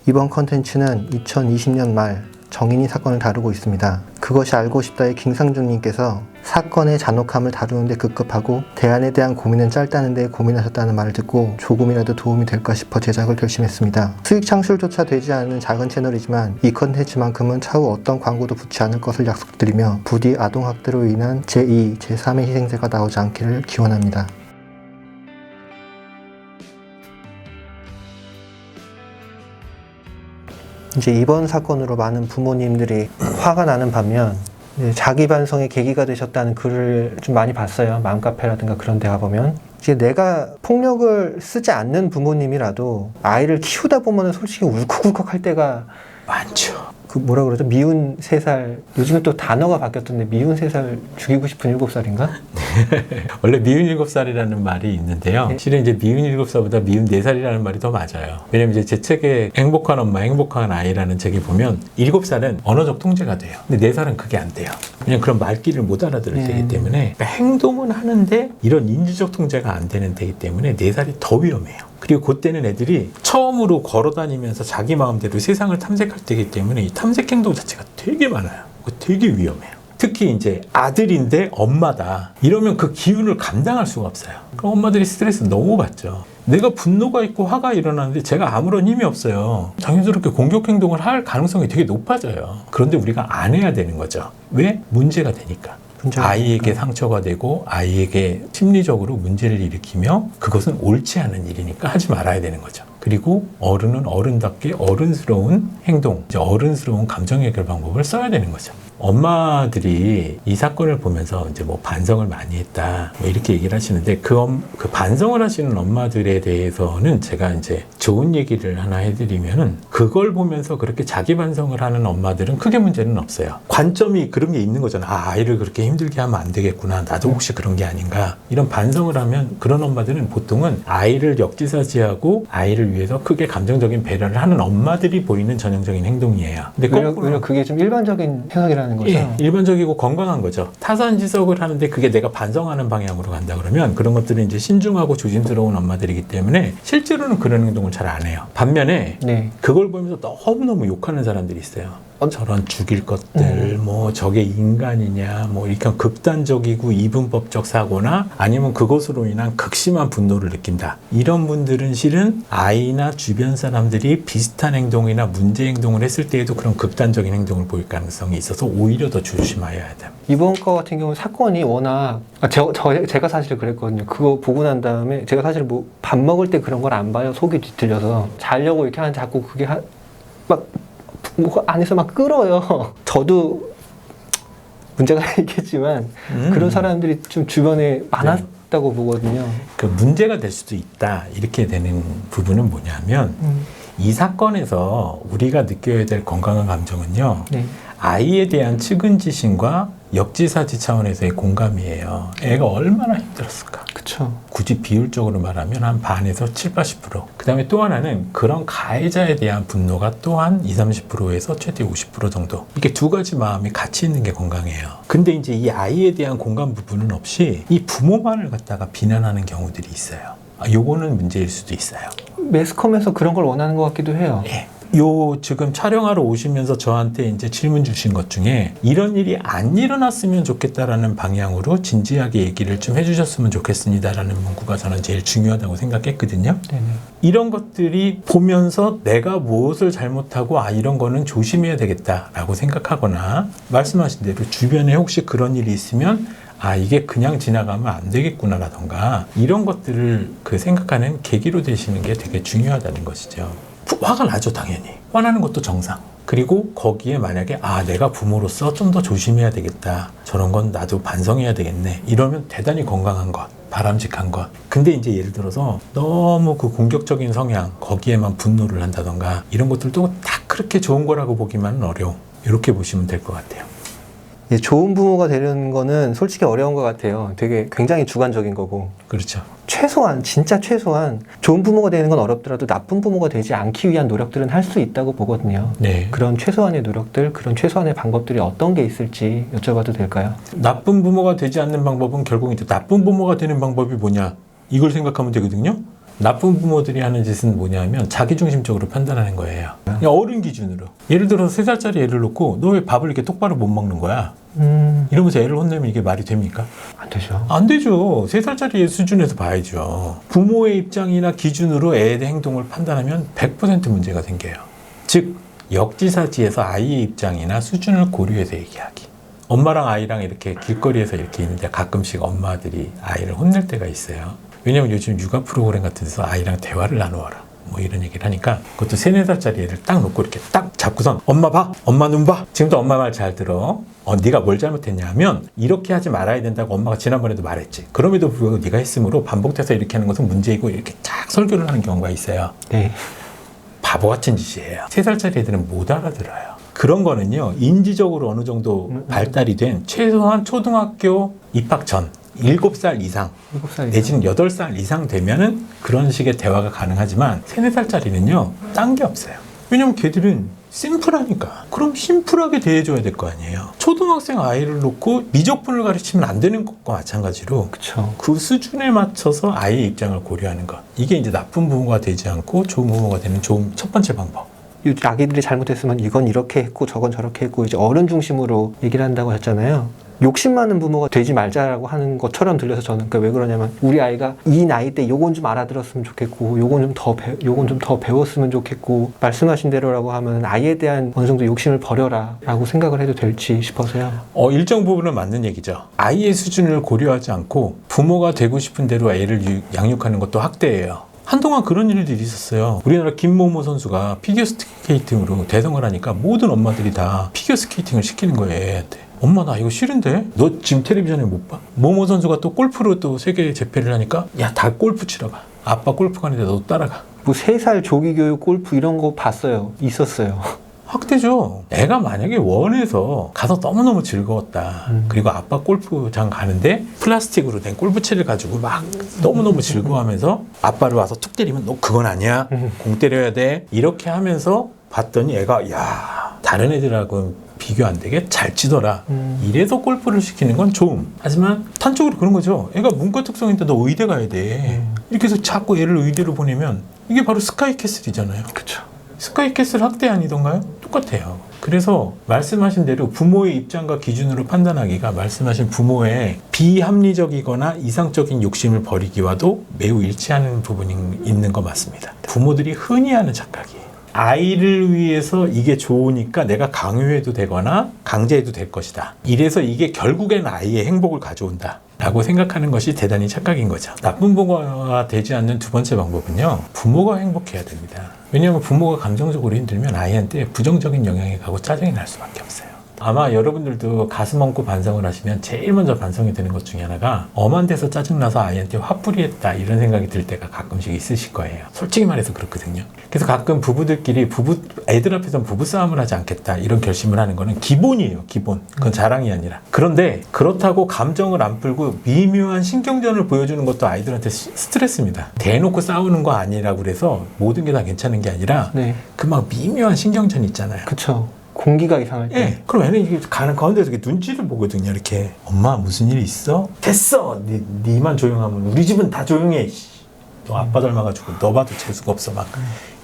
이번 컨텐츠는 2020년 말 정인이 사건을 다루고 있습니다. 그것이 알고 싶다의 김상준님께서 사건의 잔혹함을 다루는데 급급하고 대안에 대한 고민은 짧다는 데 고민하셨다는 말을 듣고 조금이라도 도움이 될까 싶어 제작을 결심했습니다. 수익 창출조차 되지 않는 작은 채널이지만 이 컨텐츠만큼은 차후 어떤 광고도 붙지 않을 것을 약속드리며 부디 아동학대로 인한 제2, 제3의 희생자가 나오지 않기를 기원합니다. 이제 이번 사건으로 많은 부모님들이 화가 나는 반면 자기 반성의 계기가 되셨다는 글을 좀 많이 봤어요. 맘카페라든가 그런 데 가보면 이제 내가 폭력을 쓰지 않는 부모님이라도 아이를 키우다 보면 솔직히 울컥울컥 할 때가 많죠. 그 뭐라 그러죠? 미운 3살, 요즘은 또 단어가 바뀌었던데 미운 3살 죽이고 싶은 7살인가? 원래 미운 7살이라는 말이 있는데요. 실은 이제 미운 7살보다 미운 4살이라는 말이 더 맞아요. 왜냐면 이제 제 책에 행복한 엄마, 행복한 아이라는 책에 보면 7살은 언어적 통제가 돼요. 근데 4살은 그게 안 돼요. 그냥 그런 말귀를 못 알아들을 때이기 때문에 그러니까 행동은 하는데 이런 인지적 통제가 안 되는 때이기 때문에 4살이 더 위험해요. 그리고 그때는 애들이 처음으로 걸어다니면서 자기 마음대로 세상을 탐색할 때이기 때문에 이 탐색 행동 자체가 되게 많아요. 되게 위험해요. 특히 이제 아들인데 엄마다 이러면 그 기운을 감당할 수가 없어요. 그럼 엄마들이 스트레스 너무 받죠. 내가 분노가 있고 화가 일어나는데 제가 아무런 힘이 없어요. 자연스럽게 공격 행동을 할 가능성이 되게 높아져요. 그런데 우리가 안 해야 되는 거죠. 왜? 문제가 되니까. 아이에게 상처가 되고 아이에게 심리적으로 문제를 일으키며 그것은 옳지 않은 일이니까 하지 말아야 되는 거죠. 그리고 어른은 어른답게 어른스러운 행동, 이제 어른스러운 감정 해결 방법을 써야 되는 거죠. 엄마들이 이 사건을 보면서 이제 뭐 반성을 많이 했다 뭐 이렇게 얘기를 하시는데 그 반성을 하시는 엄마들에 대해서는 제가 이제 좋은 얘기를 하나 해드리면은 그걸 보면서 그렇게 자기 반성을 하는 엄마들은 크게 문제는 없어요. 관점이 그런 게 있는 거잖아. 아, 아이를 그렇게 힘들게 하면 안 되겠구나. 나도 혹시 그런 게 아닌가. 이런 반성을 하면 그런 엄마들은 보통은 아이를 역지사지하고 아이를 위해서 크게 감정적인 배려를 하는 엄마들이 보이는 전형적인 행동이에요. 근데 오히려 그게 좀 일반적인 생각이라는 거죠? 예, 일반적이고 건강한 거죠. 타산지석을 하는데 그게 내가 반성하는 방향으로 간다 그러면 그런 것들은 이제 신중하고 조심스러운 엄마들이기 때문에 실제로는 그런 행동을 잘 안 해요. 반면에 그걸 보면서 너무너무 욕하는 사람들이 있어요. 저런 죽일 것들, 뭐 저게 인간이냐, 뭐 이렇게 극단적이고 이분법적 사고나 아니면 그것으로 인한 극심한 분노를 느낀다. 이런 분들은 실은 아이나 주변 사람들이 비슷한 행동이나 문제 행동을 했을 때에도 그런 극단적인 행동을 보일 가능성이 있어서 오히려 더 조심하여야 돼요. 이번 거 같은 경우는 사건이 워낙 제가 사실 그랬거든요. 그거 보고 난 다음에 제가 사실 뭐 밥 먹을 때 그런 걸 안 봐요. 속이 뒤틀려서 자려고 이렇게 하는데 자꾸 그게 막 안에서 막 끓어요. 저도 문제가 있겠지만 그런 사람들이 좀 주변에 많았다고 보거든요. 그 문제가 될 수도 있다 이렇게 되는 부분은 뭐냐면 이 사건에서 우리가 느껴야 될 건강한 감정은요. 아이에 대한 측은지심과 역지사지 차원에서의 공감이에요. 애가 얼마나 힘들었을까. 그쵸. 굳이 비율적으로 말하면 한 반에서 7, 80%. 그 다음에 또 하나는 그런 가해자에 대한 분노가 또한 20, 30%에서 최대 50% 정도. 이렇게 두 가지 마음이 같이 있는 게 건강해요. 근데 이제 이 아이에 대한 공감 부분은 없이 이 부모만을 갖다가 비난하는 경우들이 있어요. 요거는 문제일 수도 있어요. 매스컴에서 그런 걸 원하는 것 같기도 해요. 지금 촬영하러 오시면서 저한테 이제 질문 주신 것 중에 이런 일이 안 일어났으면 좋겠다라는 방향으로 진지하게 얘기를 좀 해주셨으면 좋겠습니다라는 문구가 저는 제일 중요하다고 생각했거든요. 이런 것들이 보면서 내가 무엇을 잘못하고 이런 거는 조심해야 되겠다라고 생각하거나 말씀하신 대로 주변에 혹시 그런 일이 있으면 이게 그냥 지나가면 안 되겠구나라던가 이런 것들을 생각하는 계기로 되시는 게 되게 중요하다는 것이죠. 화가 나죠, 당연히. 화나는 것도 정상. 그리고 거기에 만약에 내가 부모로서 좀 더 조심해야 되겠다. 저런 건 나도 반성해야 되겠네. 이러면 대단히 건강한 것, 바람직한 것. 근데 이제 예를 들어서 너무 그 공격적인 성향, 거기에만 분노를 한다던가 이런 것들도 다 그렇게 좋은 거라고 보기만은 어려워. 이렇게 보시면 될 것 같아요. 좋은 부모가 되는 거는 솔직히 어려운 것 같아요. 되게 굉장히 주관적인 거고. 그렇죠. 진짜 최소한 좋은 부모가 되는 건 어렵더라도 나쁜 부모가 되지 않기 위한 노력들은 할 수 있다고 보거든요. 그런 최소한의 노력들, 그런 최소한의 방법들이 어떤 게 있을지 여쭤봐도 될까요? 나쁜 부모가 되지 않는 방법은 결국 이제 나쁜 부모가 되는 방법이 뭐냐 이걸 생각하면 되거든요. 나쁜 부모들이 하는 짓은 뭐냐면 자기중심적으로 판단하는 거예요. 그냥 어른 기준으로. 예를 들어서 3살짜리 애를 놓고 너 왜 밥을 이렇게 똑바로 못 먹는 거야? 이러면서 애를 혼내면 이게 말이 됩니까? 안 되죠. 안 되죠. 3살짜리 수준에서 봐야죠. 부모의 입장이나 기준으로 애의 행동을 판단하면 100% 문제가 생겨요. 즉 역지사지에서 아이의 입장이나 수준을 고려해서 얘기하기. 엄마랑 아이랑 이렇게 길거리에서 이렇게 있는데 가끔씩 엄마들이 아이를 혼낼 때가 있어요. 왜냐면 요즘 육아 프로그램 같은 데서 아이랑 대화를 나누어라 뭐 이런 얘기를 하니까 그것도 3, 4살짜리 애를 딱 놓고 이렇게 딱 잡고선 엄마 봐! 엄마 눈 봐! 지금도 엄마 말 잘 들어. 네가 뭘 잘못했냐 하면 이렇게 하지 말아야 된다고 엄마가 지난번에도 말했지. 그럼에도 불구하고 네가 했으므로 반복돼서 이렇게 하는 것은 문제이고 이렇게 쫙 설교를 하는 경우가 있어요. 네. 바보 같은 짓이에요. 3살짜리 애들은 못 알아들어요. 그런 거는요, 인지적으로 어느 정도 발달이 된 최소한 초등학교 입학 전 7살 이상, 7살 내지는 8살 이상 되면은 그런 식의 대화가 가능하지만 3, 4살짜리는요, 딴 게 없어요. 왜냐면 걔들은 심플하니까. 그럼 심플하게 대해줘야 될 거 아니에요. 초등학생 아이를 놓고 미적분을 가르치면 안 되는 것과 마찬가지로 그쵸. 그 수준에 맞춰서 아이의 입장을 고려하는 것. 이게 이제 나쁜 부모가 되지 않고 좋은 부모가 되는 좋은 첫 번째 방법. 아기들이 잘못했으면 이건 이렇게 했고 저건 저렇게 했고 이제 어른 중심으로 얘기를 한다고 했잖아요. 욕심 많은 부모가 되지 말자라고 하는 것처럼 들려서 저는 그러니까 왜 그러냐면 우리 아이가 이 나이 때 요건 좀 알아들었으면 좋겠고 요건 좀 더 배웠으면 좋겠고 말씀하신 대로라고 하면 아이에 대한 어느 정도 욕심을 버려라라고 생각을 해도 될지 싶어서요. 일정 부분은 맞는 얘기죠. 아이의 수준을 고려하지 않고 부모가 되고 싶은 대로 애를 양육하는 것도 학대예요. 한동안 그런 일들이 있었어요. 우리나라 김모모 선수가 피겨스케이팅으로 대성을 하니까 모든 엄마들이 다 피겨스케이팅을 시키는 거예요, 애한테. 엄마 나 이거 싫은데? 너 지금 텔레비전에 못 봐? 모모 선수가 또 골프로 또 세계 재패를 하니까 야, 다 골프 치러 가. 아빠 골프 가는데 너도 따라가. 뭐 3살 조기교육 골프 이런 거 봤어요. 있었어요. 학대죠. 애가 만약에 원해서 가서 너무너무 즐거웠다. 그리고 아빠 골프장 가는데 플라스틱으로 된 골프채를 가지고 막 너무너무 즐거워하면서 아빠를 와서 툭 때리면 너 그건 아니야. 공 때려야 돼. 이렇게 하면서 봤더니 애가 야, 다른 애들하고는 비교 안 되게 잘 치더라. 이래서 골프를 시키는 건 좋음. 하지만 단적으로 그런 거죠. 애가 문과 특성인데 너 의대 가야 돼. 이렇게 해서 자꾸 애를 의대로 보내면 이게 바로 스카이캐슬이잖아요. 그쵸. 스카이캐슬 학대 아니던가요? 똑같아요. 그래서 말씀하신 대로 부모의 입장과 기준으로 판단하기가 말씀하신 부모의 비합리적이거나 이상적인 욕심을 버리기와도 매우 일치하는 부분이 있는 거 맞습니다. 부모들이 흔히 하는 착각이에요. 아이를 위해서 이게 좋으니까 내가 강요해도 되거나 강제해도 될 것이다. 이래서 이게 결국엔 아이의 행복을 가져온다 라고 생각하는 것이 대단히 착각인 거죠. 나쁜 부모가 되지 않는 두 번째 방법은요, 부모가 행복해야 됩니다. 왜냐하면 부모가 감정적으로 힘들면 아이한테 부정적인 영향이 가고 짜증이 날 수밖에 없어요. 아마 여러분들도 가슴 얹고 반성을 하시면 제일 먼저 반성이 되는 것 중에 하나가 엄한 데서 짜증나서 아이한테 화풀이했다 이런 생각이 들 때가 가끔씩 있으실 거예요. 솔직히 말해서 그렇거든요. 그래서 가끔 부부들끼리 애들 앞에서는 부부싸움을 하지 않겠다 이런 결심을 하는 거는 기본이에요. 기본. 그건 자랑이 아니라. 그런데 그렇다고 감정을 안 풀고 미묘한 신경전을 보여주는 것도 아이들한테 스트레스입니다. 대놓고 싸우는 거 아니라고 그래서 모든 게 다 괜찮은 게 아니라 네. 그 막 미묘한 신경전 있잖아요. 그쵸. 공기가 이상할 때. 네. 그럼 애는 이게 가는 가운데서 이렇게 눈치를 보거든요. 이렇게 엄마 무슨 일 있어? 됐어. 니만 조용하면 우리 집은 다 조용해. 너 아빠 닮아가지고 너 봐도 재수가 없어 막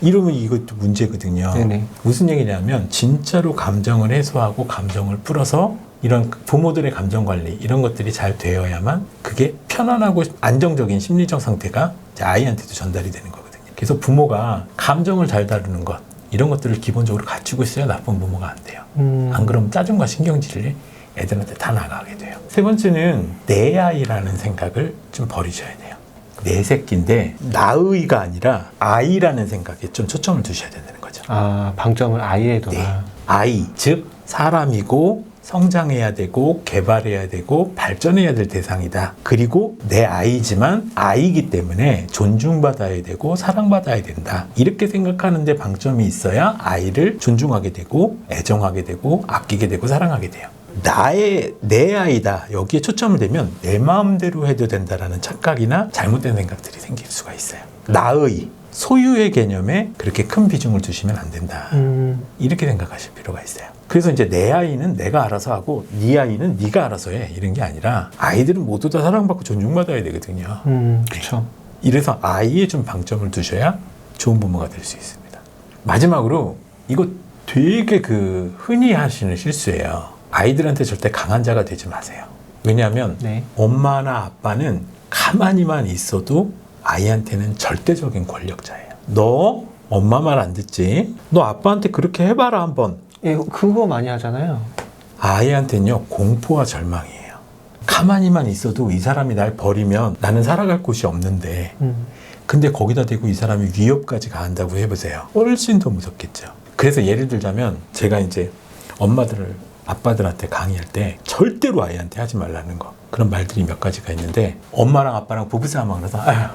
이러면 이것도 문제거든요. 네네. 무슨 얘기냐면 진짜로 감정을 해소하고 감정을 풀어서 이런 부모들의 감정 관리 이런 것들이 잘 되어야만 그게 편안하고 안정적인 심리적 상태가 이제 아이한테도 전달이 되는 거거든요. 그래서 부모가 감정을 잘 다루는 것 이런 것들을 기본적으로 갖추고 있어야 나쁜 부모가 안 돼요. 안 그러면 짜증과 신경질이 애들한테 다 나가게 돼요. 세 번째는 내 아이라는 생각을 좀 버리셔야 돼요. 내 새끼인데 나의가 아니라 아이라는 생각에 좀 초점을 두셔야 된다는 거죠. 아, 방점을 아이에 둬라. 네. 아이, 즉 사람이고 성장해야 되고 개발해야 되고 발전해야 될 대상이다. 그리고 내 아이지만 아이기 때문에 존중받아야 되고 사랑받아야 된다. 이렇게 생각하는데 방점이 있어야 아이를 존중하게 되고 애정하게 되고 아끼게 되고 사랑하게 돼요. 내 아이다. 여기에 초점을 대면 내 마음대로 해도 된다라는 착각이나 잘못된 생각들이 생길 수가 있어요. 나의, 소유의 개념에 그렇게 큰 비중을 두시면 안 된다. 이렇게 생각하실 필요가 있어요. 그래서 이제 내 아이는 내가 알아서 하고 네 아이는 네가 알아서 해. 이런 게 아니라 아이들은 모두 다 사랑받고 존중받아야 되거든요. 그렇죠. 이래서 아이에 좀 방점을 두셔야 좋은 부모가 될 수 있습니다. 마지막으로 이거 되게 흔히 하시는 실수예요. 아이들한테 절대 강한 자가 되지 마세요. 왜냐하면 네. 엄마나 아빠는 가만히만 있어도 아이한테는 절대적인 권력자예요. 너 엄마 말 안 듣지? 너 아빠한테 그렇게 해봐라 한번. 예, 그거 많이 하잖아요. 아이한테는요, 공포와 절망이에요. 가만히만 있어도 이 사람이 날 버리면 나는 살아갈 곳이 없는데, 근데 거기다 대고 이 사람이 위협까지 가한다고 해보세요. 훨씬 더 무섭겠죠. 그래서 예를 들자면 제가 이제 엄마들을 아빠들한테 강의할 때 절대로 아이한테 하지 말라는 거, 그런 말들이 몇 가지가 있는데, 엄마랑 아빠랑 부부싸움하고 그래서 아휴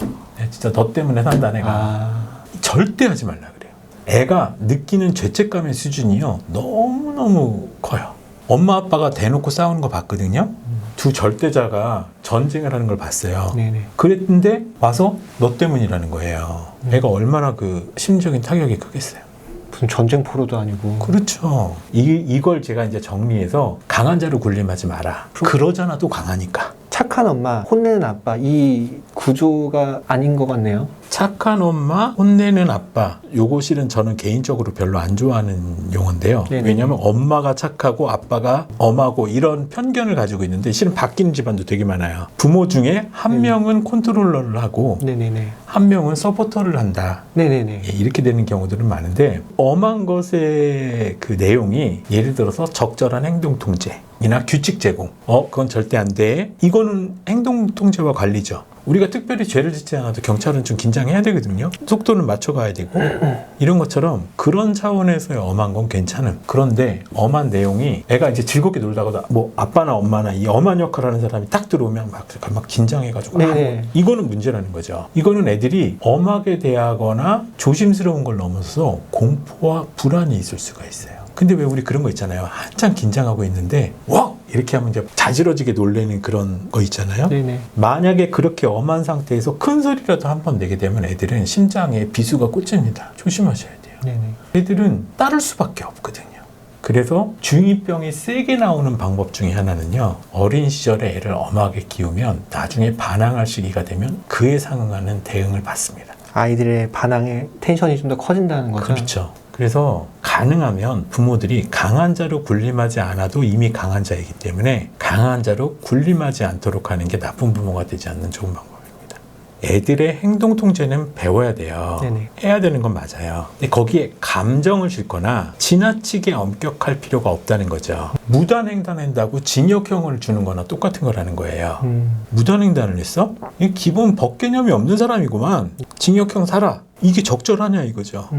진짜 너 때문에 산다 내가. 절대 하지 말라 그래요. 애가 느끼는 죄책감의 수준이요 너무너무 커요. 엄마 아빠가 대놓고 싸우는 거 봤거든요. 두 절대자가 전쟁을 하는 걸 봤어요. 네네. 그랬는데 와서 너 때문이라는 거예요. 애가 얼마나 심리적인 타격이 크겠어요. 무슨 전쟁 포로도 아니고. 그렇죠. 이걸 제가 이제 정리해서 강한 자로 군림하지 마라. 그러잖아 또 강하니까. 착한 엄마, 혼내는 아빠, 이 구조가 아닌 것 같네요. 착한 엄마, 혼내는 아빠. 요거 실은 저는 개인적으로 별로 안 좋아하는 용어인데요. 네네. 왜냐하면 엄마가 착하고 아빠가 엄하고 이런 편견을 가지고 있는데 실은 바뀌는 집안도 되게 많아요. 부모 중에 한 명은 컨트롤러를 하고 네네네. 한 명은 서포터를 한다. 네네네. 예, 이렇게 되는 경우들은 많은데 엄한 것의 내용이 예를 들어서 적절한 행동 통제이나 규칙 제공. 그건 절대 안 돼. 이거는 행동 통제와 관리죠. 우리가 특별히 죄를 짓지 않아도 경찰은 좀 긴장해야 되거든요. 속도는 맞춰가야 되고 이런 것처럼 그런 차원에서의 엄한 건 괜찮음. 그런데 엄한 내용이 애가 이제 즐겁게 놀다가 뭐 아빠나 엄마나 이 엄한 역할을 하는 사람이 딱 들어오면 막 긴장해가지고 이거는 문제라는 거죠. 이거는 애들이 엄하게 대하거나 조심스러운 걸 넘어서 공포와 불안이 있을 수가 있어요. 근데 왜 우리 그런 거 있잖아요. 한참 긴장하고 있는데 와! 이렇게 하면 이제 자지러지게 놀래는 그런 거 있잖아요. 네네. 만약에 그렇게 엄한 상태에서 큰 소리라도 한 번 내게 되면 애들은 심장에 비수가 꽂힙니다. 조심하셔야 돼요. 네네. 애들은 따를 수밖에 없거든요. 그래서 중2병이 세게 나오는 방법 중에 하나는요. 어린 시절에 애를 엄하게 키우면 나중에 반항할 시기가 되면 그에 상응하는 대응을 받습니다. 아이들의 반항의 텐션이 좀 더 커진다는 거죠? 그렇죠. 그래서 가능하면 부모들이 강한 자로 군림하지 않아도 이미 강한 자이기 때문에 강한 자로 군림하지 않도록 하는 게 나쁜 부모가 되지 않는 좋은 방법입니다. 애들의 행동 통제는 배워야 돼요. 네네. 해야 되는 건 맞아요. 근데 거기에 감정을 싣거나 지나치게 엄격할 필요가 없다는 거죠. 무단횡단한다고 징역형을 주는 거나 똑같은 거라는 거예요. 무단횡단을 했어? 이 기본 법 개념이 없는 사람이구만. 징역형 살아. 이게 적절하냐 이거죠.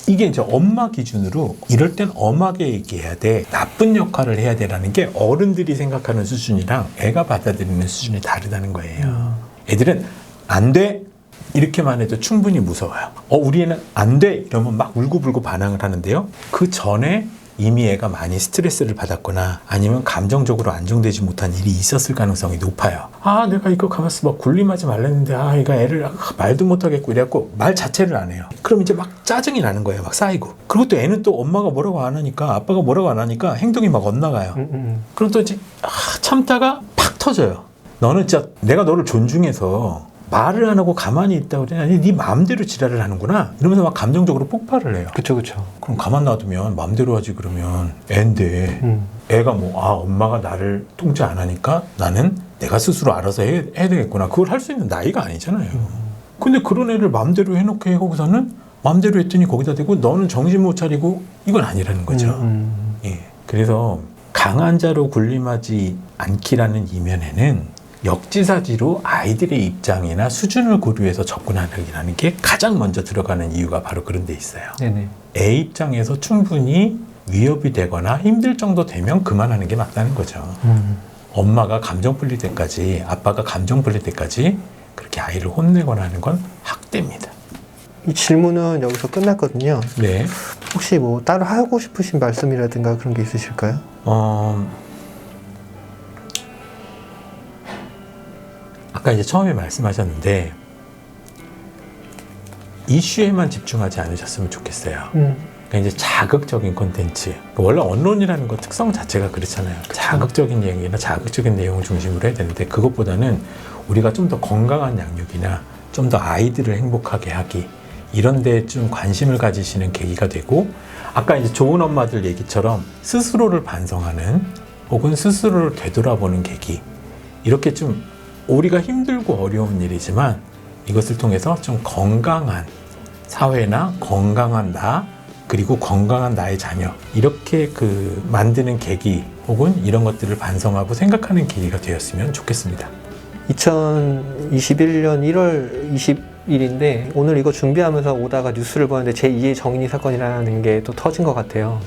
이게 이제 엄마 기준으로 이럴 땐 엄하게 얘기해야 돼. 나쁜 역할을 해야 돼라는 게 어른들이 생각하는 수준이랑 애가 받아들이는 수준이 다르다는 거예요. 애들은 안 돼! 이렇게만 해도 충분히 무서워요. 우리 애는 안 돼! 이러면 막 울고불고 반항을 하는데요. 그 전에 이미 애가 많이 스트레스를 받았거나 아니면 감정적으로 안정되지 못한 일이 있었을 가능성이 높아요. 내가 이거 가만있어 막 군림하지 말랬는데 얘가 애를 말도 못하겠고 이래갖고 말 자체를 안 해요. 그럼 이제 막 짜증이 나는 거예요. 막 쌓이고. 그리고 또 애는 또 엄마가 뭐라고 안 하니까 아빠가 뭐라고 안 하니까 행동이 막 엇나가요. 그럼 또 이제 참다가 팍 터져요. 너는 진짜 내가 너를 존중해서 말을 안 하고 가만히 있다고 그래. 아니, 네 마음대로 지랄을 하는구나. 이러면서 막 감정적으로 폭발을 해요. 그쵸. 그럼 가만 놔두면 마음대로 하지 그러면 애인데 애가 엄마가 나를 통제 안 하니까 나는 내가 스스로 알아서 해야 되겠구나. 그걸 할 수 있는 나이가 아니잖아요. 근데 그런 애를 마음대로 해놓게 하고서는 마음대로 했더니 거기다 대고 너는 정신 못 차리고 이건 아니라는 거죠. 예. 그래서 강한 자로 군림하지 않기라는 이면에는 역지사지로 아이들의 입장이나 수준을 고려해서 접근하려는 게 가장 먼저 들어가는 이유가 바로 그런 데 있어요. 네네. 애 입장에서 충분히 위협이 되거나 힘들 정도 되면 그만하는 게 맞다는 거죠. 엄마가 감정 풀릴 때까지, 아빠가 감정 풀릴 때까지 그렇게 아이를 혼내거나 하는 건 학대입니다. 이 질문은 여기서 끝났거든요. 네. 혹시 뭐 따로 하고 싶으신 말씀이라든가 그런 게 있으실까요? 아까 이제 처음에 말씀하셨는데 이슈에만 집중하지 않으셨으면 좋겠어요. 그러니까 이제 자극적인 콘텐츠. 원래 언론이라는 거 특성 자체가 그렇잖아요. 자극적인 얘기나 자극적인 내용을 중심으로 해야 되는데 그것보다는 우리가 좀 더 건강한 양육이나 좀 더 아이들을 행복하게 하기 이런 데 좀 관심을 가지시는 계기가 되고 아까 이제 좋은 엄마들 얘기처럼 스스로를 반성하는 혹은 스스로를 되돌아보는 계기 이렇게 좀 우리가 힘들고 어려운 일이지만 이것을 통해서 좀 건강한 사회나 건강한 나 그리고 건강한 나의 자녀 이렇게 만드는 계기 혹은 이런 것들을 반성하고 생각하는 계기가 되었으면 좋겠습니다. 2021년 1월 20일인데 오늘 이거 준비하면서 오다가 뉴스를 보는데 제2의 정인이 사건이라는 게 또 터진 것 같아요.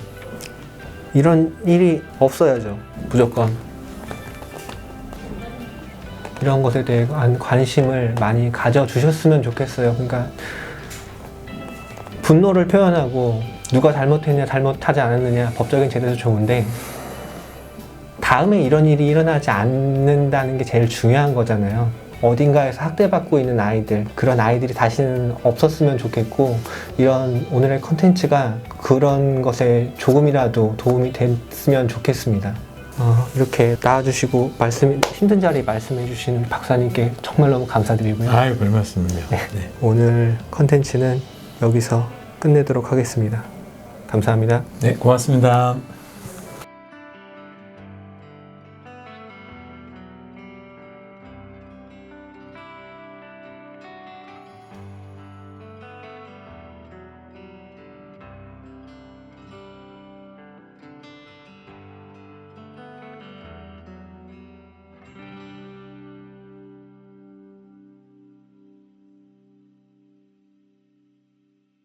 이런 일이 없어야죠. 무조건. 이런 것에 대해 관심을 많이 가져주셨으면 좋겠어요. 그러니까 분노를 표현하고 누가 잘못했냐 잘못하지 않았느냐 법적인 제도도 좋은데 다음에 이런 일이 일어나지 않는다는 게 제일 중요한 거잖아요. 어딘가에서 학대받고 있는 아이들, 그런 아이들이 다시는 없었으면 좋겠고 이런 오늘의 컨텐츠가 그런 것에 조금이라도 도움이 됐으면 좋겠습니다. 이렇게 나와주시고 힘든 자리 말씀해 주시는 박사님께 정말 너무 감사드리고요. 아유, 별 말씀을요. 네. 오늘 컨텐츠는 여기서 끝내도록 하겠습니다. 감사합니다. 네, 고맙습니다.